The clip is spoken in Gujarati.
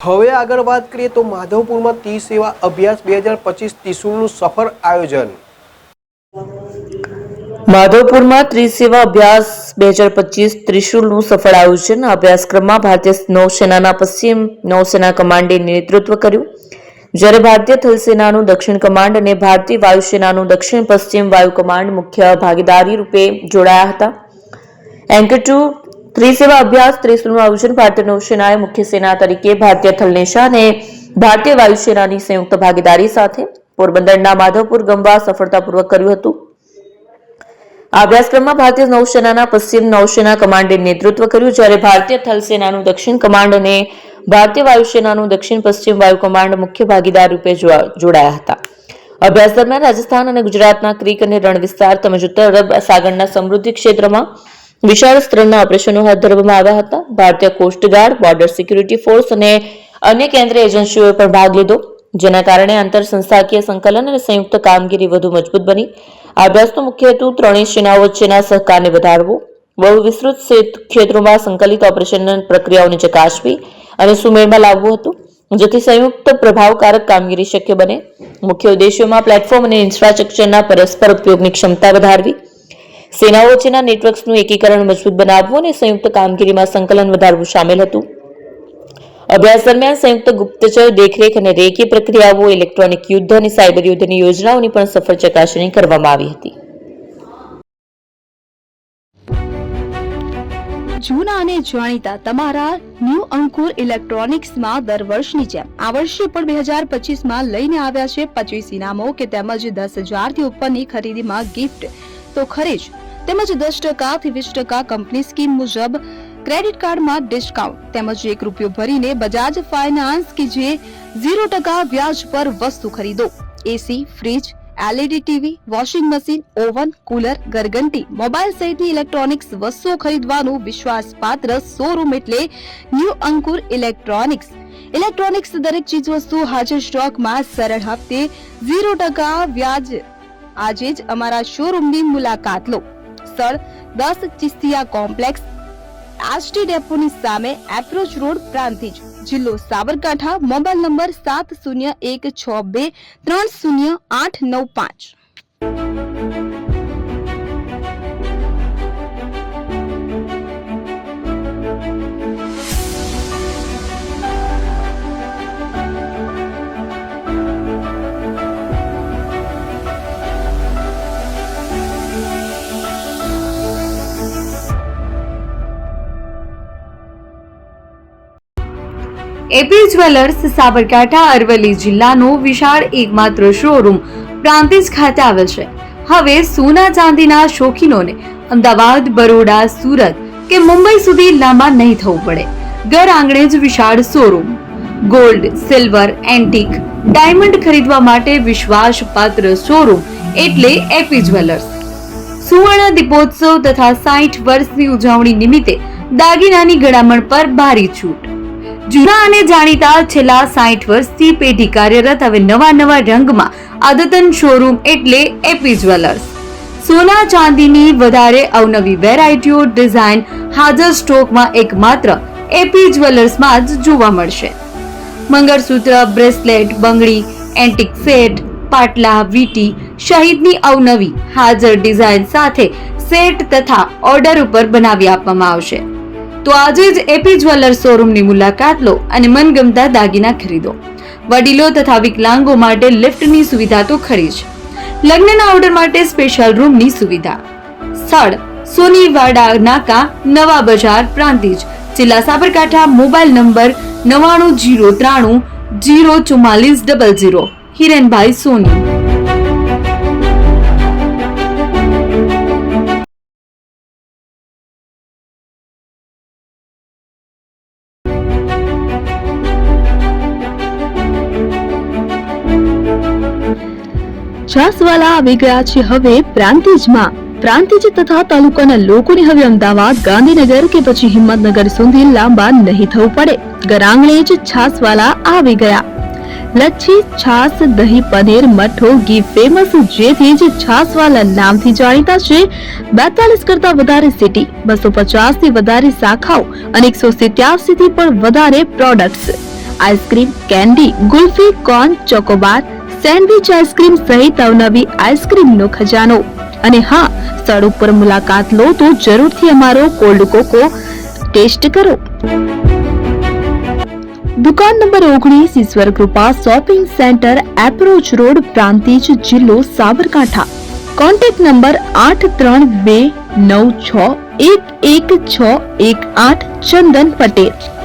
હવે આગળ વાત કરીએ તો માધવપુરમાં સેવા અભ્યાસ 2025 ત્રિશુલનું સફળ આયોજન। માધવપુરમાં ત્રિસેવા અભ્યાસ 2025 ત્રિશુલનું સફળ આયોજન। અભ્યાસક્રમમાં ભારતીય નૌસેનાના પશ્ચિમ નૌસેના કમાન્ડે નેતૃત્વ કર્યું, જ્યારે ભારતીય થલસેનાનું દક્ષિણ કમાન્ડ અને ભારતીય વાયુસેનાનું દક્ષિણ પશ્ચિમ વાયુ કમાન્ડ મુખ્ય ભાગીદારી રૂપે જોડાયા હતા। એન્કર 2 ત્રિસેવા અભ્યાસ ત્રિશુલનું આયોજન ભારતીય નૌસેનાએ મુખ્ય સેના તરીકે ભારતીય થલનેશા અને ભારતીય વાયુસેનાની સંયુક્ત ભાગીદારી સાથે પોરબંદરના માધવપુર ગમવા સફળતાપૂર્વક કર્યું હતું। આ અભ્યાસક્રમમાં ભારતીય નૌસેનાના પશ્ચિમ નૌસેના કમાન્ડે નેતૃત્વ કર્યું, જ્યારે ભારતીય થલસેનાનું દક્ષિણ કમાન્ડ અને ભારતીય વાયુસેનાનું દક્ષિણ પશ્ચિમ વાયુ કમાન્ડ મુખ્ય ભાગીદાર રૂપે જોડાયા હતા। અભ્યાસ દરમિયાન રાજસ્થાન અને ગુજરાતના ક્રિક અને રણ વિસ્તાર તેમજ ઉત્તર અરબ સાગરના સમૃદ્ધિ ક્ષેત્રમાં વિશાળ સ્તરના ઓપરેશનો હાથ ધરવામાં આવ્યા હતા। ભારતીય કોસ્ટગાર્ડ, બોર્ડર સિક્યુરિટી ફોર્સ અને અન્ય કેન્દ્રીય એજન્સીઓએ પણ ભાગ લીધો, જેના કારણે આંતર સંસ્થાકીય સંકલન અને સંયુક્ત કામગીરી વધુ મજબૂત બની। આ અભ્યાસનો મુખ્ય હેતુ ત્રણેય સેનાઓ વચ્ચેના સહકારને વધારવો, બહુ વિસ્તૃત ક્ષેત્રોમાં સંકલિત ઓપરેશન પ્રક્રિયાઓને ચકાસવી અને સુમેળમાં લાવવું હતું, જેથી સંયુક્ત પ્રભાવકારક કામગીરી શક્ય બને। મુખ્ય ઉદ્દેશોમાં પ્લેટફોર્મ અને ઇન્ફ્રાસ્ટ્રક્ચરના પરસ્પર ઉપયોગની ક્ષમતા વધારવી, સેનાઓ વચ્ચેના નેટવર્ક્સનું એકીકરણ મજબૂત બનાવવું અને સંયુક્ત કામગીરીમાં સંકલન વધારવું શામેલ હતું। અભ્યાસ દરમિયાન સંયુક્ત ગુપ્તચર દેખરેખ અને રેખીય પ્રક્રિયાઓ, ઇલેક્ટ્રોનિક યુદ્ધ અને સાયબર યુદ્ધની યોજનાઓની પણ સફળ ચકાસણી કરવામાં આવી હતી। જૂના અને જાણીતા તમારા ન્યૂ અંકુર ઇલેક્ટ્રોનિક્સમાં દર વર્ષની જેમ આ વર્ષે પણ 2025માં લઈને આવ્યા છે 25 ઇનામો કે તેમજ 10,000 થી ઉપરની ખરીદીમાં ગિફ્ટ તો ખરી જ, તેમજ 10% થી 20% કંપની સ્કીમ મુજબ ક્રેડિટ કાર્ડમાં ડિસ્કાઉન્ટ તેમજ ₹1 ભરીને બજાજ ફાઇનાન્સ કે જે 0% વ્યાજ પર વસ્તુ ખરીદો। AC, fridge, LED TV, washing machine, oven, cooler, ગરગંટી, મોબાઈલ સહિતની ઇલેક્ટ્રોનિક્સ વસ્તુઓ ખરીદવાનું વિશ્વાસપાત્ર શોરૂમ એટલે ન્યૂ અંકુર ઇલેક્ટ્રોનિક્સ। ઇલેક્ટ્રોનિક્સ દરેક ચીજ વસ્તુ હાજર સ્ટોકમાં સરળ હપ્તે 0% વ્યાજ। આજે જ અમારા શોરૂમની મુલાકાત લો। સ્થળ 10 ચિસ્તિયા કોમ્પ્લેક્સ, આરટી ડેપોની સામે, એપ્રોચ રોડ, પ્રાંતિજ, જિલ્લો Sabarkantha. Mobile number 7016230895। AP jewellers Sabarkantha Aravalli જિલ્લાનો વિશાળ એકમાત્ર શોરૂમ પ્રાંતિજ ખાતે આવેલ છે। હવે સોના ચાંદીના શોખીનોને અમદાવાદ, બરોડા, સુરત કે મુંબઈ સુધી લાંબા નહીં થવું પડે। ઘર આંગણે જ વિશાળ showroom. Gold, silver, antique, diamond ખરીદવા માટે વિશ્વાસપાત્ર શોરૂમ એટલે એપી જ્વેલર્સ। સુવર્ણ દીપોત્સવ તથા 60 વર્ષની ઉજવણી નિમિત્તે દાગીનાની ગળામણ પર ભારી છૂટ। જૂના અને જાણીતા છેલ્લા 60 વર્ષથી પેઢી કાર્યરત હવે નવા રંગમાં અદ્યતન શોરૂમ એટલે એપી જ્વેલર્સ। સોના ચાંદીની વધારે અવનવી વેરાયટીઓ, ડિઝાઇન હાજર સ્ટોકમાં એકમાત્ર એપી જ્વેલર્સમાં જ જોવા મળશે। મંગળસૂત્ર, બ્રેસલેટ, બંગડી, એન્ટિક સેટ, પાટલા, વીટી સહિતની અવનવી હાજર ડિઝાઇન સાથે સેટ તથા ઓર્ડર ઉપર બનાવી આપવામાં આવશે। તો આજે જ એપી જ્વેલર્સ શોરૂમની મુલાકાત લો અને મનગમતા દાગીના ખરીદો। વડીલો તથા વિકલાંગો માટે લિફ્ટની સુવિધા તો ખરી જ, લગ્નના ઓર્ડર માટે સ્પેશિયલ રૂમની સુવિધા। સ્થળ સોનીવાડા નાકા, નવા બજાર, પ્રાંતિજ, જિલ્લા સાબરકાંઠા। Mobile number 9903304400। હિરેનભાઈ સોની। છાસવાલા આવી ગયા છે હવે પ્રાંતિજમાં। પ્રાંતિજ તથા તાલુકાના લોકોને હવે અમદાવાદ, ગાંધીનગર કે પછી હિંમતનગર સુધી લાંબા નહીં થવું પડે। ઘર આંગણે જ છાસવાલા આવી ગયા। લચ્છી, છાસ, દહીં, પનીર, મઠો, ઘી ફેમસ, જેથી જ છાસવાલા નામથી જાણીતા છે। 42 કરતા વધારે સિટી, 250 થી વધારે શાખાઓ અને 187 થી પણ વધારે products. Ice cream, candy, kulfi, corn, Chocobar, sandwich ice cream સહિત અવનવી આઈસ્ક્રીમનો ખજાનો. અને હા, સ્થળ ઉપર મુલાકાત લો તો જરૂરથી અમારો કોલ્ડ કોકો ટેસ્ટ કરો. દુકાન number 19, Ishwar Krupa shopping centre, approach road, Prantij, જિલ્લો સાબરકાંઠા. Contact number 8329611618. ચંદન પટેલ.